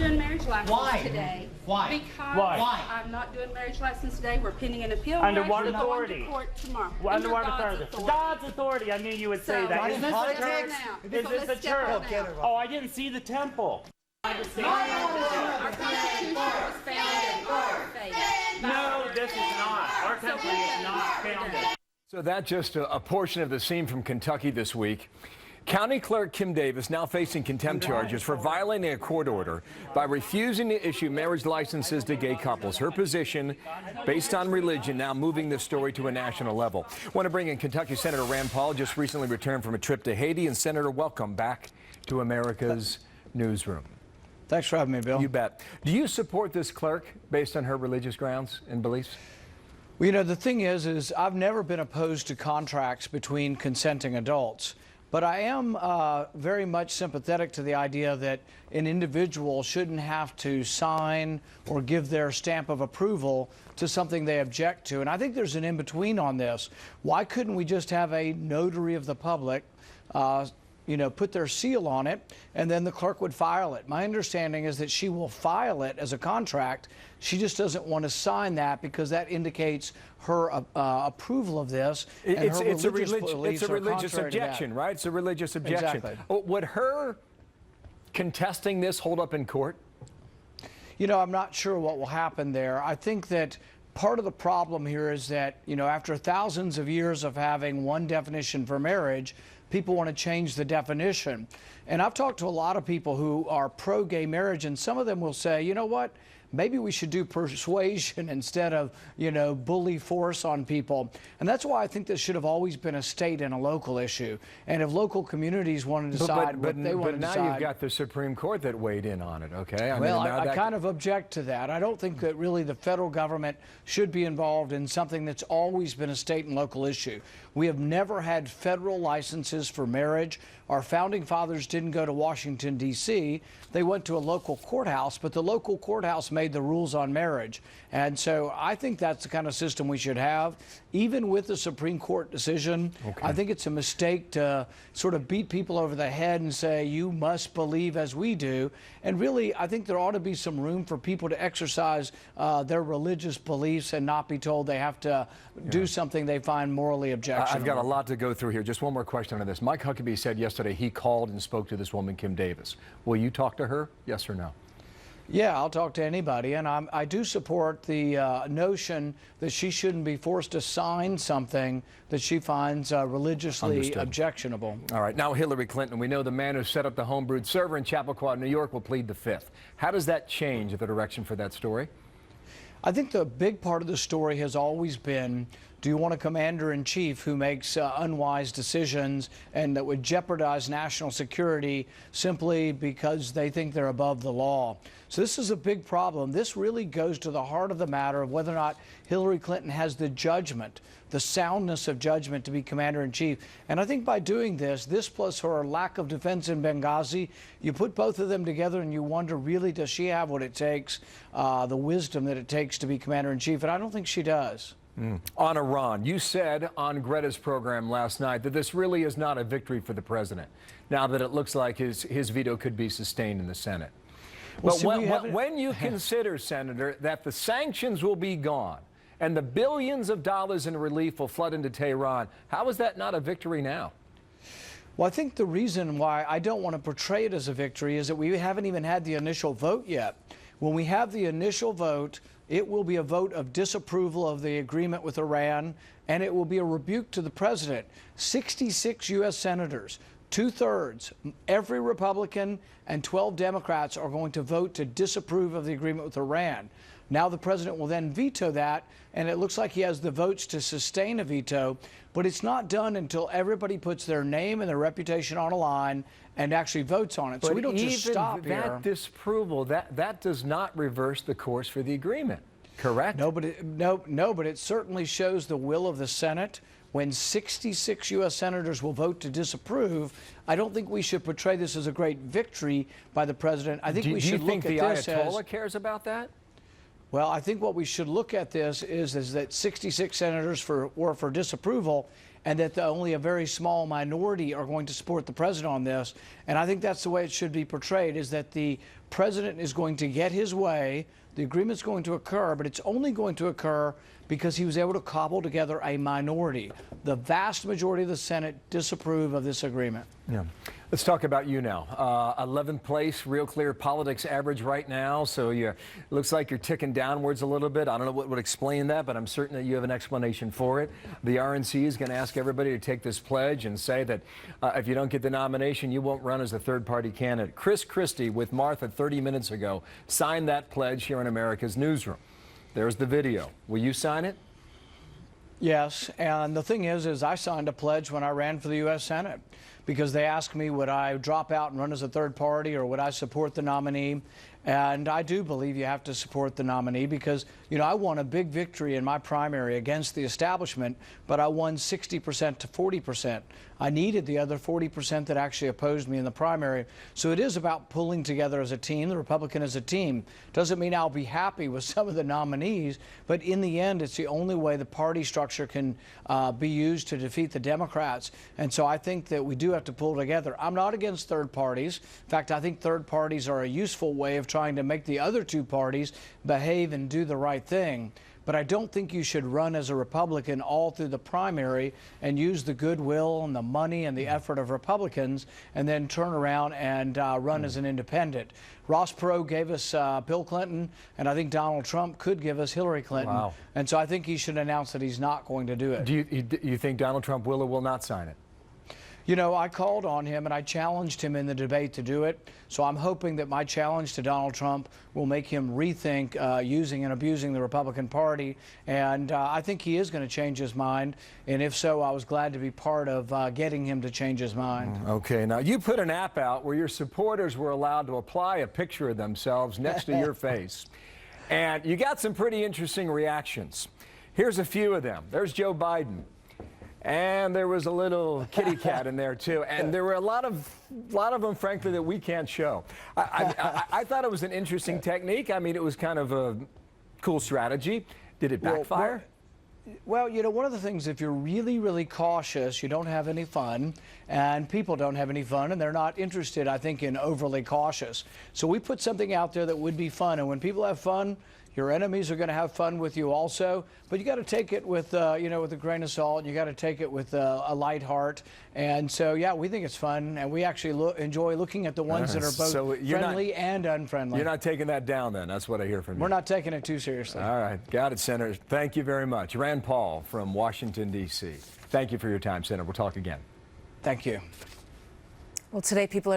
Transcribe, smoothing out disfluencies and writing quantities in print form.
doing marriage license Why? today. Why? Because Why? I'm not doing marriage license today. We're pending an appeal. Under We're what actually authority? going to court tomorrow. Under what God's authority? God's authority. I knew you would say So, that. Not Is in this the politics. church? Now. Is So this the let's step out church? now. Oh, I didn't see the temple. Our Constitution was founded on faith. No, this is not. Our country is not founded. So that's just a portion of the scene from Kentucky this week. County Clerk Kim Davis now facing contempt charges for violating a court order by refusing to issue marriage licenses to gay couples. Her position, based on religion, now moving this story to a national level. Want to bring in Kentucky Senator Rand Paul, just recently returned from a trip to Haiti. And Senator, welcome back to America's Newsroom. Thanks for having me, Bill. You bet. Do you support this clerk based on her religious grounds and beliefs? Well, you know, the thing is I've never been opposed to contracts between consenting adults. But I am very much sympathetic to the idea that an individual shouldn't have to sign or give their stamp of approval to something they object to. And I think there's an in-between on this. Why couldn't we just have a notary of the public put their seal on it, and then the clerk would file it? My understanding is that she will file it as a contract. She just doesn't want to sign that because that indicates her approval of this. It's a religious objection, right? It's a religious objection. Exactly. Would her contesting this hold up in court? You know, I'm not sure what will happen there. I think that part of the problem here is that, you know, after thousands of years of having one definition for marriage, people want to change the definition. And I've talked to a lot of people who are pro-gay marriage, and some of them will say, you know what, maybe we should do persuasion instead of, bully force on people. And that's why I think this should have always been a state and a local issue. And if local communities want to decide what they want to decide. But now you've got the Supreme Court that weighed in on it, okay? I kind of object to that. I don't think that really the federal government should be involved in something that's always been a state and local issue. We have never had federal licenses for marriage. Our founding fathers didn't go to Washington, D.C. They went to a local courthouse, but the local courthouse made the rules on marriage. And so I think that's the kind of system we should have. Even with the Supreme Court decision, I think it's a mistake to sort of beat people over the head and say, you must believe as we do. And really, I think there ought to be some room for people to exercise their religious beliefs and not be told they have to do something they find morally objectionable. I've got a lot to go through here. Just one more question on this. Mike Huckabee said yesterday he called and spoke to this woman, Kim Davis. Will you talk to her? Yes or no? Yeah, I'll talk to anybody, and I do support the notion that she shouldn't be forced to sign something that she finds religiously objectionable. All right, now Hillary Clinton. We know the man who set up the homebrewed server in Chappaqua, New York, will plead the Fifth. How does that change the direction for that story? I think the big part of the story has always been, do you want a commander-in-chief who makes unwise decisions and that would jeopardize national security simply because they think they're above the law? So this is a big problem. This really goes to the heart of the matter of whether or not Hillary Clinton has the judgment, the soundness of judgment to be commander-in-chief. And I think by doing this plus her lack of defense in Benghazi, you put both of them together and you wonder, really, does she have what it takes, the wisdom that it takes to be commander-in-chief? And I don't think she does. On Iran, you said on Greta's program last night that this really is not a victory for the president, now that it looks like his veto could be sustained in the Senate. Well, but when you consider, Senator, that the sanctions will be gone and the billions of dollars in relief will flood into Tehran, how is that not a victory now? Well, I think the reason why I don't want to portray it as a victory is that we haven't even had the initial vote yet. When we have the initial vote, it will be a vote of disapproval of the agreement with Iran, and it will be a rebuke to the president. 66 U.S. senators, 2/3, every Republican and 12 Democrats are going to vote to disapprove of the agreement with Iran. Now the president will then veto that, and it looks like he has the votes to sustain a veto, but it's not done until everybody puts their name and their reputation on a line and actually votes on it. But so we don't just stop even that here. disapproval, that does not reverse the course for the agreement, correct? No, but it certainly shows the will of the Senate. When 66 U.S. senators will vote to disapprove, I don't think we should portray this as a great victory by the president. I think we should look at this as... Do you think the Ayatollah cares about that? Well, I think what we should look at this is that 66 senators were for disapproval, and that only a very small minority are going to support the president on this. And I think that's the way it should be portrayed, is that the president is going to get his way, the agreement's going to occur, but it's only going to occur because he was able to cobble together a minority. The vast majority of the Senate disapprove of this agreement. Yeah. Let's talk about you now. 11th place, Real Clear Politics average right now. So it looks like you're ticking downwards a little bit. I don't know what would explain that, but I'm certain that you have an explanation for it. The RNC is going to ask everybody to take this pledge and say that if you don't get the nomination, you won't run as a third-party candidate. Chris Christie with Martha 30 minutes ago signed that pledge here in America's Newsroom. There's the video. Will you sign it? Yes, and the thing is I signed a pledge when I ran for the U.S. Senate because they asked me would I drop out and run as a third party or would I support the nominee. And I do believe you have to support the nominee because, you know, I won a big victory in my primary against the establishment, but I won 60% to 40%. I needed the other 40% that actually opposed me in the primary. So it is about pulling together as a team, the Republican as a team. Doesn't mean I'll be happy with some of the nominees, but in the end, it's the only way the party structure can be used to defeat the Democrats. And so I think that we do have to pull together. I'm not against third parties. In fact, I think third parties are a useful way of trying to make the other two parties behave and do the right thing. But I don't think you should run as a Republican all through the primary and use the goodwill and the money and the effort of Republicans and then turn around and run as an independent. Ross Perot gave us Bill Clinton, and I think Donald Trump could give us Hillary Clinton. Wow. And so I think he should announce that he's not going to do it. Do you think Donald Trump will or will not sign it? You know, I called on him and I challenged him in the debate to do it. So I'm hoping that my challenge to Donald Trump will make him rethink using and abusing the Republican Party. And I think he is going to change his mind. And if so, I was glad to be part of getting him to change his mind. Okay. Now, you put an app out where your supporters were allowed to apply a picture of themselves next to your face. And you got some pretty interesting reactions. Here's a few of them. There's Joe Biden. And there was a little kitty cat in there, too. And there were a lot of them, frankly, that we can't show. I thought it was an interesting technique. I mean, it was kind of a cool strategy. Did it backfire? Well, you know, one of the things, if you're really, really cautious, you don't have any fun, and people don't have any fun, and they're not interested, I think, in overly cautious. So we put something out there that would be fun, and when people have fun, your enemies are going to have fun with you also, but you got to take it with, you know, with a grain of salt. And you got to take it with a light heart. And so, yeah, we think it's fun, and we actually enjoy looking at the ones that are both friendly and unfriendly. You're not taking that down, then. That's what I hear from you. We're not taking it too seriously. All right, got it, Senator. Thank you very much, Rand Paul from Washington D.C. Thank you for your time, Senator. We'll talk again. Thank you. Well, today people are